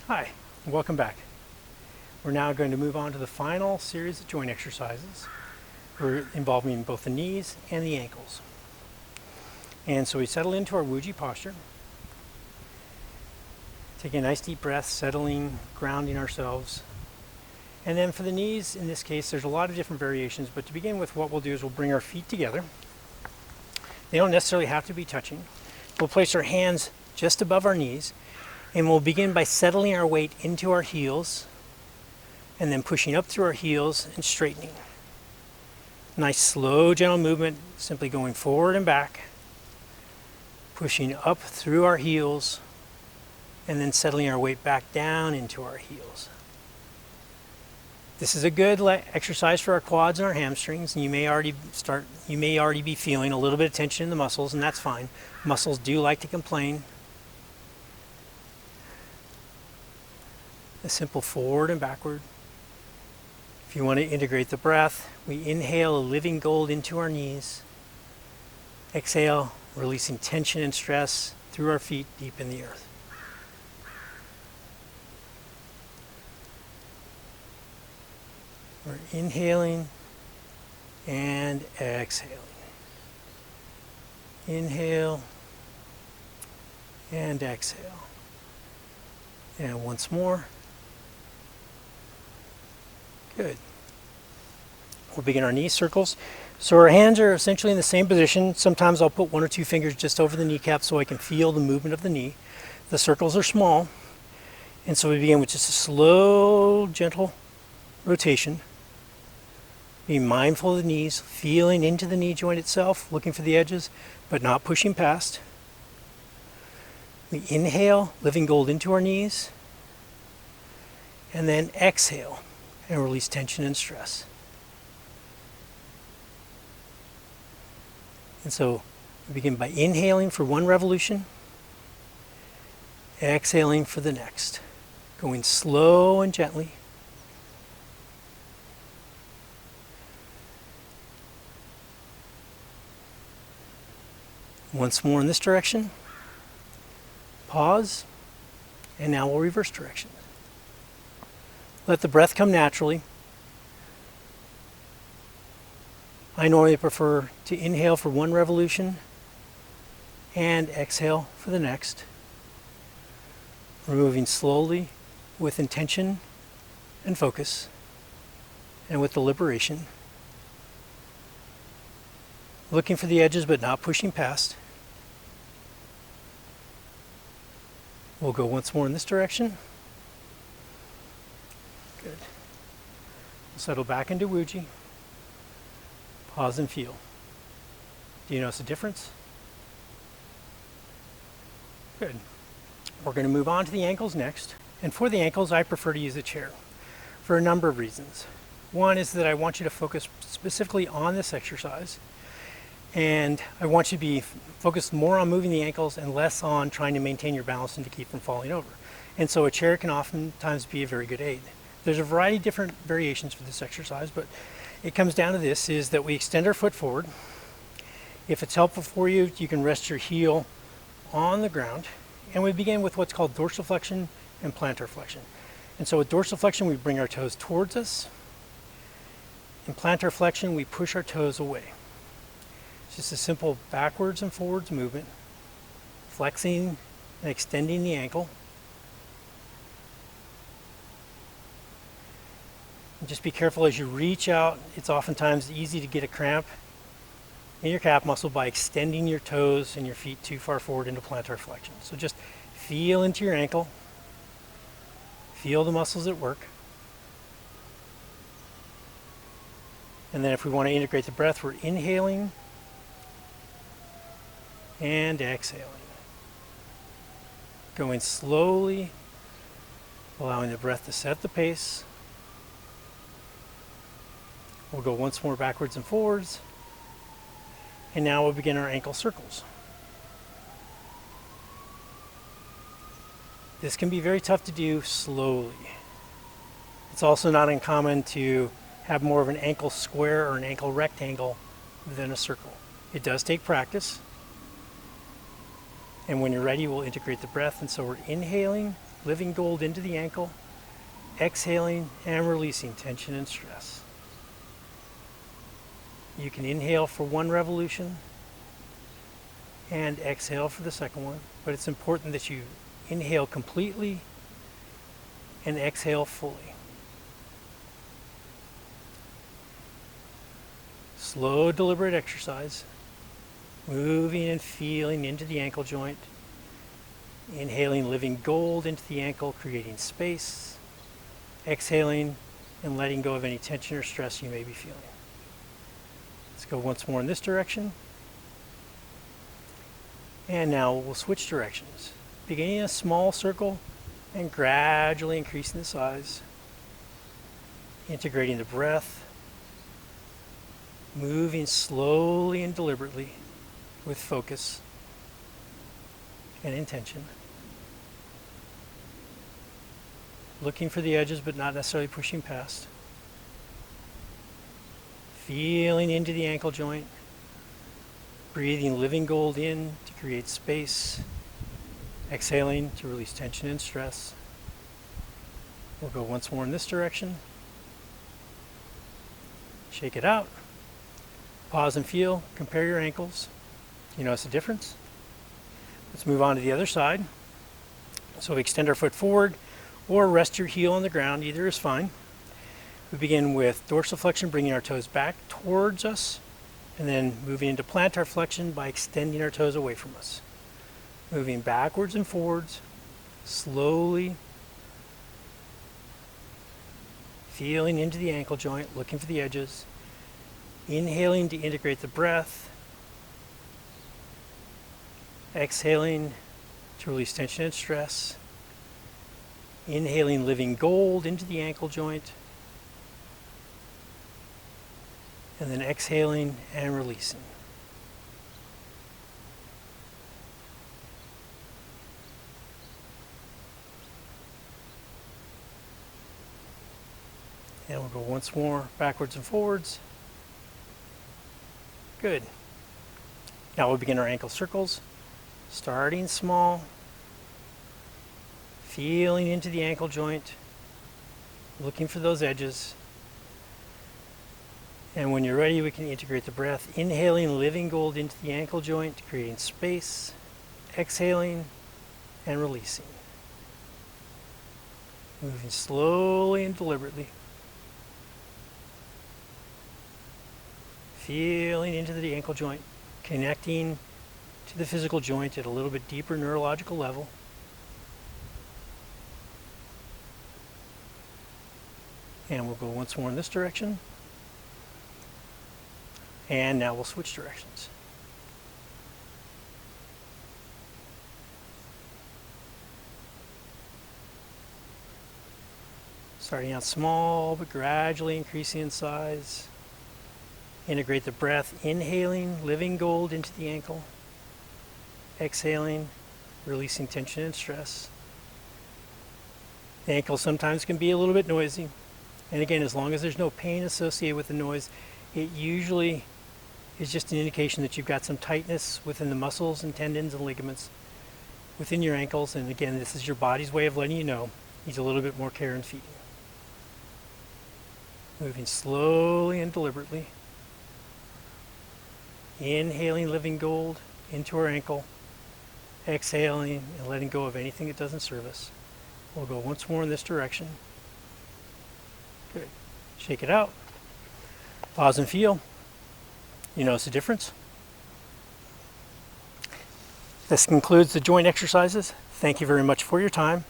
Hi, and welcome back. We're now going to move on to the final series of joint exercises involving both the knees and the ankles. And so we settle into our Wuji posture, taking a nice deep breath, settling, grounding ourselves. And then for the knees, in this case, there's a lot of different variations, but to begin with, what we'll do is we'll bring our feet together. They don't necessarily have to be touching. We'll place our hands just above our knees, and we'll begin by settling our weight into our heels and then pushing up through our heels and straightening. Nice slow gentle movement, simply going forward and back, pushing up through our heels and then settling our weight back down into our heels. This is a good exercise for our quads and our hamstrings, and you may already be feeling a little bit of tension in the muscles, and that's fine. Muscles do like to complain. A simple forward and backward. If you want to integrate the breath, we inhale a living gold into our knees. Exhale, releasing tension and stress through our feet deep in the earth. We're inhaling and exhaling. Inhale and exhale. And once more. Good. We'll begin our knee circles. So our hands are essentially in the same position. Sometimes I'll put one or two fingers just over the kneecap so I can feel the movement of the knee. The circles are small. And so we begin with just a slow, gentle rotation. Being mindful of the knees, feeling into the knee joint itself, looking for the edges, but not pushing past. We inhale, living gold into our knees. And then exhale and release tension and stress. And so we begin by inhaling for one revolution, exhaling for the next, going slow and gently. Once more in this direction, pause, and now we'll reverse direction. Let the breath come naturally. I normally prefer to inhale for one revolution and exhale for the next. We're moving slowly with intention and focus and with deliberation. Looking for the edges but not pushing past. We'll go once more in this direction. Good. We'll settle back into Wuji. Pause and feel. Do you notice a difference? Good. We're going to move on to the ankles next. And for the ankles, I prefer to use a chair for a number of reasons. One is that I want you to focus specifically on this exercise. And I want you to be focused more on moving the ankles and less on trying to maintain your balance and to keep from falling over. And so a chair can oftentimes be a very good aid. There's a variety of different variations for this exercise, but it comes down to this, is that we extend our foot forward. If it's helpful for you, you can rest your heel on the ground. And we begin with what's called dorsiflexion and plantar flexion. And so with dorsiflexion, we bring our toes towards us. In plantar flexion, we push our toes away. It's just a simple backwards and forwards movement, flexing and extending the ankle. And just be careful as you reach out. It's oftentimes easy to get a cramp in your calf muscle by extending your toes and your feet too far forward into plantar flexion. So just feel into your ankle. Feel the muscles at work. And then if we want to integrate the breath, we're inhaling and exhaling. Going slowly, allowing the breath to set the pace. We'll go once more backwards and forwards. And now we'll begin our ankle circles. This can be very tough to do slowly. It's also not uncommon to have more of an ankle square or an ankle rectangle than a circle. It does take practice. And when you're ready, we'll integrate the breath. And so we're inhaling living gold into the ankle, exhaling and releasing tension and stress. You can inhale for one revolution and exhale for the second one, but it's important that you inhale completely and exhale fully. Slow, deliberate exercise, moving and feeling into the ankle joint, inhaling living gold into the ankle, creating space, exhaling and letting go of any tension or stress you may be feeling. Let's go once more in this direction. And now we'll switch directions, beginning in a small circle and gradually increasing the size, integrating the breath, moving slowly and deliberately with focus and intention. Looking for the edges but not necessarily pushing past. Feeling into the ankle joint, breathing living gold in to create space, exhaling to release tension and stress. We'll go once more in this direction. Shake it out. Pause and feel. Compare your ankles. You notice a difference? Let's move on to the other side. So we extend our foot forward or rest your heel on the ground. Either is fine. We begin with dorsiflexion, bringing our toes back towards us, and then moving into plantar flexion by extending our toes away from us. Moving backwards and forwards, slowly, feeling into the ankle joint, looking for the edges, inhaling to integrate the breath, exhaling to release tension and stress, inhaling living gold into the ankle joint, and then exhaling and releasing. And we'll go once more backwards and forwards. Good. Now we'll begin our ankle circles, starting small, feeling into the ankle joint, looking for those edges. And when you're ready, we can integrate the breath, inhaling living gold into the ankle joint, creating space, exhaling and releasing. Moving slowly and deliberately. Feeling into the ankle joint, connecting to the physical joint at a little bit deeper neurological level. And we'll go once more in this direction. And now we'll switch directions. Starting out small, but gradually increasing in size. Integrate the breath, inhaling living gold into the ankle, exhaling, releasing tension and stress. The ankle sometimes can be a little bit noisy. And again, as long as there's no pain associated with the noise, it usually is just an indication that you've got some tightness within the muscles and tendons and ligaments within your ankles. And again, this is your body's way of letting you know needs a little bit more care and feeding. Moving slowly and deliberately. Inhaling living gold into our ankle, exhaling and letting go of anything that doesn't serve us. We'll go once more in this direction. Good. Shake it out. Pause and feel. You notice a difference? This concludes the joint exercises. Thank you very much for your time.